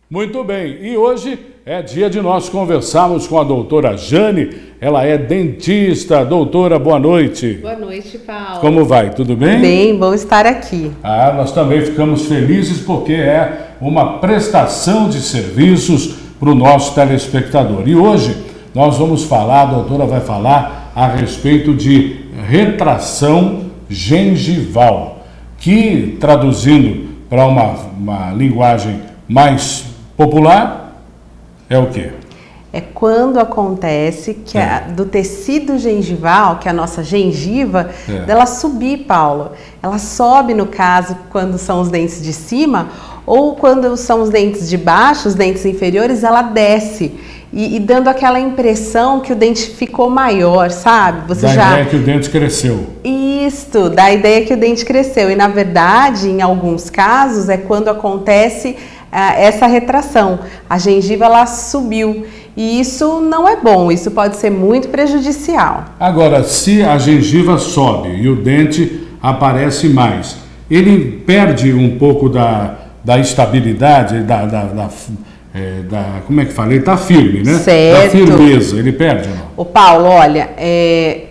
Muito bem, e hoje é dia de nós conversarmos com a doutora Jane, ela é dentista. Doutora, boa noite. Boa noite, Paulo. Como vai? Tudo bem? Bem, bom estar aqui. Nós também ficamos felizes porque é uma prestação de serviços para o nosso telespectador. E hoje nós vamos falar, a doutora vai falar a respeito de retração gengival, que traduzindo para uma linguagem mais popular, é o quê? É quando acontece que do tecido gengival, que é a nossa gengiva, dela subir, Paulo. Ela sobe, no caso, quando são os dentes de cima, ou quando são os dentes de baixo, os dentes inferiores, ela desce. E dando aquela impressão que o dente ficou maior, sabe? Dá a ideia que o dente cresceu. Isso, dá a ideia que o dente cresceu. E, na verdade, em alguns casos, é quando acontece essa retração. A gengiva, ela subiu. E isso não é bom, isso pode ser muito prejudicial. Agora, se a gengiva sobe e o dente aparece mais, ele perde um pouco da estabilidade, como é que fala? Ele está firme, né? Certo. Da firmeza, ele perde ou não? Ô Paulo, olha,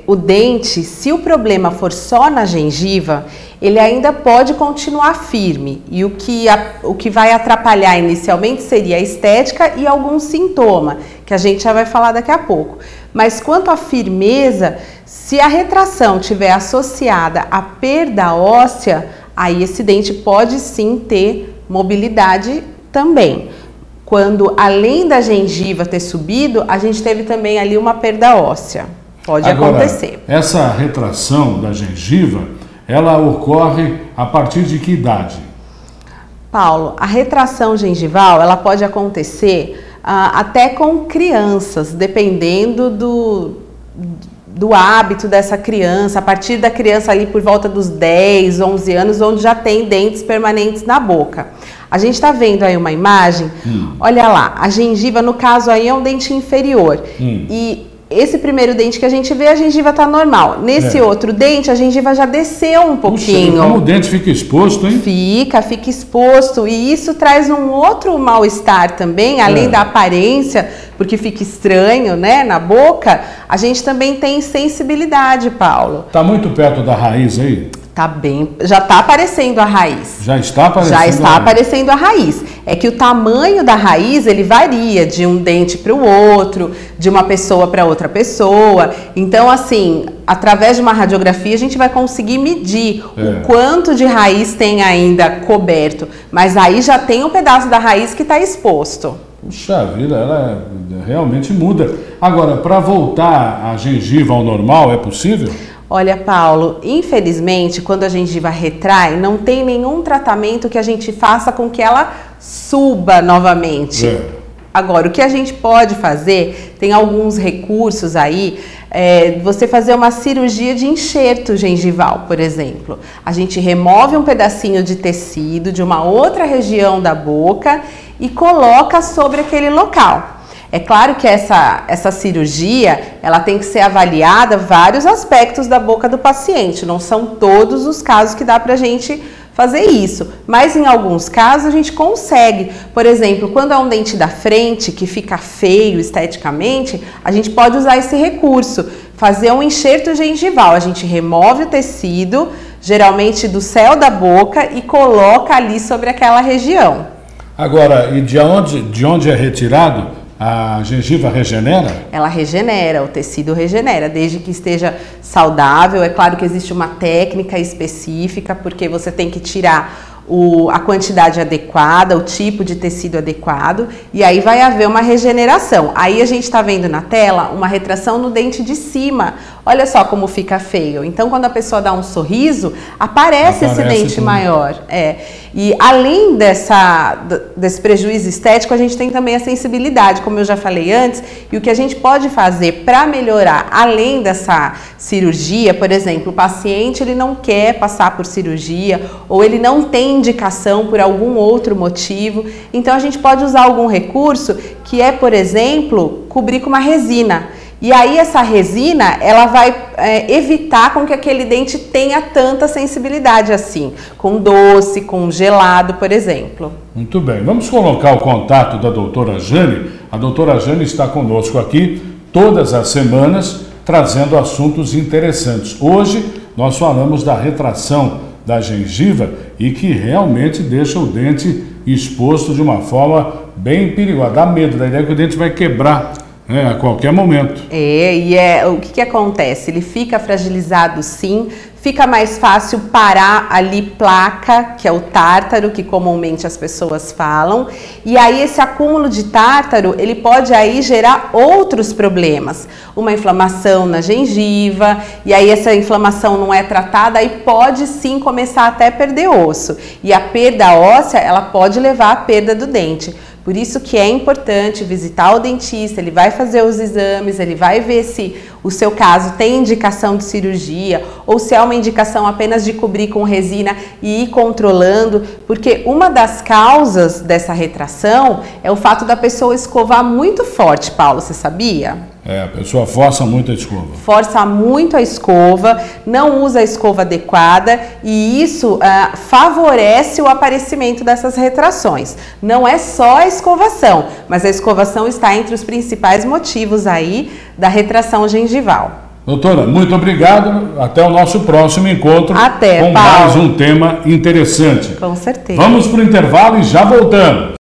o dente, se o problema for só na gengiva, ele ainda pode continuar firme. E o que vai atrapalhar inicialmente seria a estética e algum sintoma, que a gente já vai falar daqui a pouco. Mas quanto à firmeza, se a retração estiver associada à perda óssea, aí esse dente pode sim ter mobilidade também. Quando, além da gengiva ter subido, a gente teve também ali uma perda óssea. Pode acontecer. Essa retração da gengiva, ela ocorre a partir de que idade? Paulo, a retração gengival, ela pode acontecer até com crianças, dependendo do hábito dessa criança, a partir da criança ali por volta dos 10, 11 anos, onde já tem dentes permanentes na boca. A gente está vendo aí uma imagem, olha lá, a gengiva, no caso aí, é um dente inferior. E esse primeiro dente que a gente vê, a gengiva está normal. Nesse outro dente, a gengiva já desceu um pouquinho. Puxa, como o dente fica exposto, hein? Fica exposto. E isso traz um outro mal-estar também, além da aparência, porque fica estranho, né, na boca. A gente também tem sensibilidade, Paulo. Está muito perto da raiz aí? Tá bem, já está aparecendo a raiz. Já está aparecendo? Já está aparecendo a raiz. É que o tamanho da raiz, ele varia de um dente para o outro, de uma pessoa para outra pessoa. Então, assim, através de uma radiografia, a gente vai conseguir medir o quanto de raiz tem ainda coberto. Mas aí já tem um pedaço da raiz que está exposto. Puxa vida, ela realmente muda. Agora, para voltar a gengiva ao normal, é possível? Olha, Paulo, infelizmente, quando a gengiva retrai, não tem nenhum tratamento que a gente faça com que ela suba novamente. Agora, o que a gente pode fazer, tem alguns recursos aí, você fazer uma cirurgia de enxerto gengival, por exemplo. A gente remove um pedacinho de tecido de uma outra região da boca e coloca sobre aquele local. É claro que essa cirurgia, ela tem que ser avaliada vários aspectos da boca do paciente. Não são todos os casos que dá pra gente fazer isso. Mas em alguns casos a gente consegue. Por exemplo, quando é um dente da frente que fica feio esteticamente, a gente pode usar esse recurso. Fazer um enxerto gengival. A gente remove o tecido, geralmente do céu da boca, e coloca ali sobre aquela região. Agora, e de onde é retirado? A gengiva regenera? Ela regenera, o tecido regenera, desde que esteja saudável. É claro que existe uma técnica específica, porque você tem que tirar a quantidade adequada, o tipo de tecido adequado, e aí vai haver uma regeneração. Aí a gente está vendo na tela uma retração no dente de cima. Olha só como fica feio. Então, quando a pessoa dá um sorriso, aparece esse dente maior. E além desse prejuízo estético, a gente tem também a sensibilidade, como eu já falei antes, e o que a gente pode fazer para melhorar, além dessa cirurgia, por exemplo, o paciente ele não quer passar por cirurgia, ou ele não tem indicação por algum outro motivo, então a gente pode usar algum recurso que é, por exemplo, cobrir com uma resina. E aí essa resina, ela vai evitar com que aquele dente tenha tanta sensibilidade assim, com doce, com gelado, por exemplo. Muito bem, vamos colocar o contato da doutora Jane. A doutora Jane está conosco aqui todas as semanas, trazendo assuntos interessantes. Hoje nós falamos da retração da gengiva e que realmente deixa o dente exposto de uma forma bem perigosa. Dá medo da ideia que o dente vai quebrar, né, a qualquer momento. O que acontece? Ele fica fragilizado sim, fica mais fácil parar ali placa, que é o tártaro, que comumente as pessoas falam, e aí esse acúmulo de tártaro, ele pode aí gerar outros problemas, uma inflamação na gengiva, e aí essa inflamação não é tratada, aí pode sim começar até a perder osso, e a perda óssea, ela pode levar à perda do dente. Por isso que é importante visitar o dentista, ele vai fazer os exames, ele vai ver se o seu caso tem indicação de cirurgia ou se é uma indicação apenas de cobrir com resina e ir controlando, porque uma das causas dessa retração é o fato da pessoa escovar muito forte, Paulo, você sabia? A pessoa força muito a escova. Força muito a escova, não usa a escova adequada e isso favorece o aparecimento dessas retrações. Não é só a escovação, mas a escovação está entre os principais motivos aí da retração gengival. Doutora, muito obrigado. Até o nosso próximo encontro com mais um tema interessante. Com certeza. Vamos para o intervalo e já voltamos.